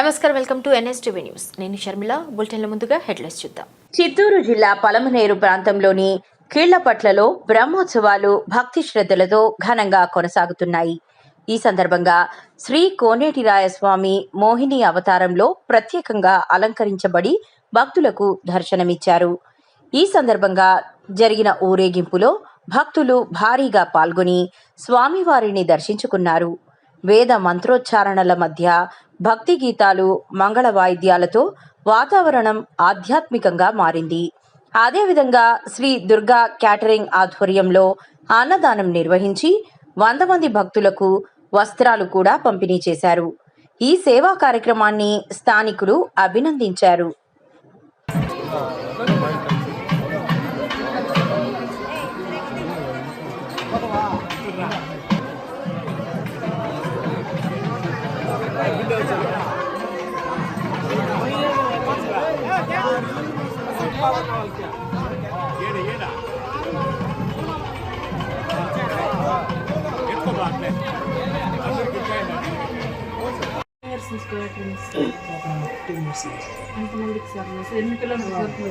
నమస్కారం, welcome to NSTV news. నేను షర్మిల. బులెటిన్ల ముందుగా హెడ్లైన్స్ చూద్దాం. చిత్తూరు జిల్లా పలమనేరు ప్రాంతంలోని కీళ్లపట్లలో బ్రహ్మోత్సవాలు భక్తి శ్రద్ధలతో ఘనంగా కొనసాగుతున్నాయి. ఈ సందర్భంగా శ్రీ కోనేటిరాయస్వామి మోహిని అవతారంలో ప్రత్యేకంగా అలంకరించబడి భక్తులకు దర్శనమిచ్చారు. ఈ సందర్భంగా జరిగిన ఊరేగింపులో భక్తులు భారీగా పాల్గొని స్వామివారిని దర్శించుకున్నారు. వేద మంత్రోచ్చారణల మధ్య భక్తి గీతాలు, మంగళ వాయిద్యాలతో వాతావరణం ఆధ్యాత్మికంగా మారింది. అదేవిధంగా శ్రీ దుర్గా క్యాటరింగ్ ఆధ్వర్యంలో అన్నదానం నిర్వహించి 100 మంది భక్తులకు వస్త్రాలు కూడా పంపిణీ చేశారు. ఈ సేవా కార్యక్రమాన్ని స్థానికులు అభినందించారు.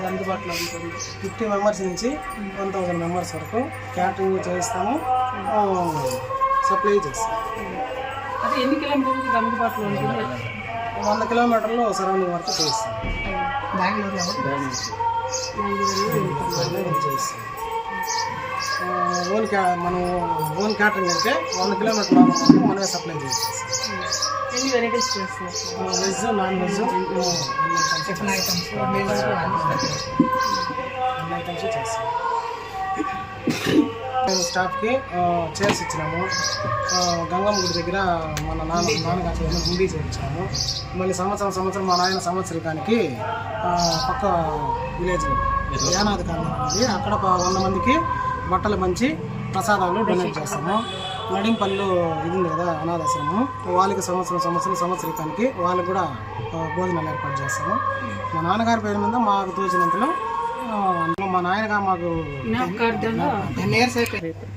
అందుబాటులో ఉంటుంది. 50 మెంబర్స్ నుంచి 1000 మెంబర్స్ వరకు క్యాటరింగ్ చేస్తాము, సప్లై చేస్తాము. అది ఎన్ని కిలోమీటర్లు అందుబాటులో ఉంటుంది? 100 కిలోమీటర్లు సరౌండింగ్ వరకు చేస్తాం. బెంగళూరు చేస్తాం. మనం ఓన్ క్యాటరింగ్ అయితే 100 కిలోమీటర్ల మనమే సప్లై చేస్తాం. ఎన్ని వెరైటీస్ చేస్తాం? Veg, non veg, tiffin items, అన్ని ఐటమ్స్ చేస్తాం. మేము స్టాఫ్కి చైర్స్ ఇచ్చినాము. గంగమ్మ గుడి దగ్గర మన నాన్నగారి హుండీ చేయించాము. మళ్ళీ సంవత్సరం మా నాయన సంవత్సరానికి పక్క విలేజ్ యానాది కాలనీ ఉంది, అక్కడ 100 మందికి బట్టలు పంచి ప్రసాదాలు డొనేట్ చేస్తాము. నడింపల్లు ఇది ఉంది కదా అనాథాశ్రమం, వాళ్ళకి సంవత్సరానికి వాళ్ళకి కూడా భోజనాలు ఏర్పాటు చేస్తాము. మా నాన్నగారి పేరు మీద మాకు తోచినంతలో మా నాయనగా మాకు 10 years అయిపోయింది.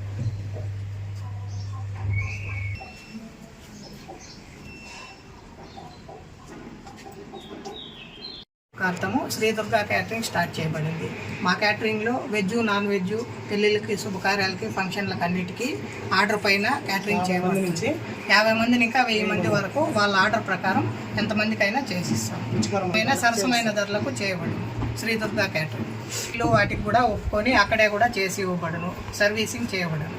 అర్థము శ్రీ దుర్గా క్యాటరింగ్ స్టార్ట్ చేయబడింది. మా క్యాటరింగ్లో వెజ్, నాన్ వెజ్, పెళ్ళిళ్ళకి, శుభకార్యాలకి, ఫంక్షన్లకు అన్నిటికీ ఆర్డర్ పైన క్యాటరింగ్ చేయబడింది. 50 మందిని ఇంకా 1000 మంది వరకు వాళ్ళ ఆర్డర్ ప్రకారం ఎంతమందికైనా చేసిస్తాం. అయినా సరసమైన ధరలకు చేయబడింది శ్రీ దుర్గా క్యాటరింగ్. వాటికి కూడా ఒప్పుకొని అక్కడే కూడా చేసి ఇవ్వబడును, సర్వీసింగ్ చేయబడను.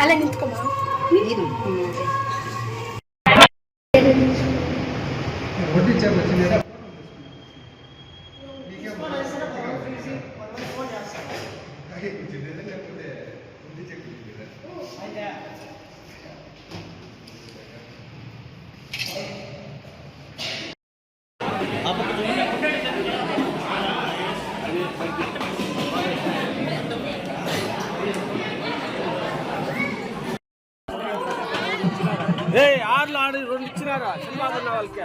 అలా నింతుకోమా. ఆర్లు ఆడి 2 ఇచ్చినారా సినిమా ఉన్న వాళ్ళకి.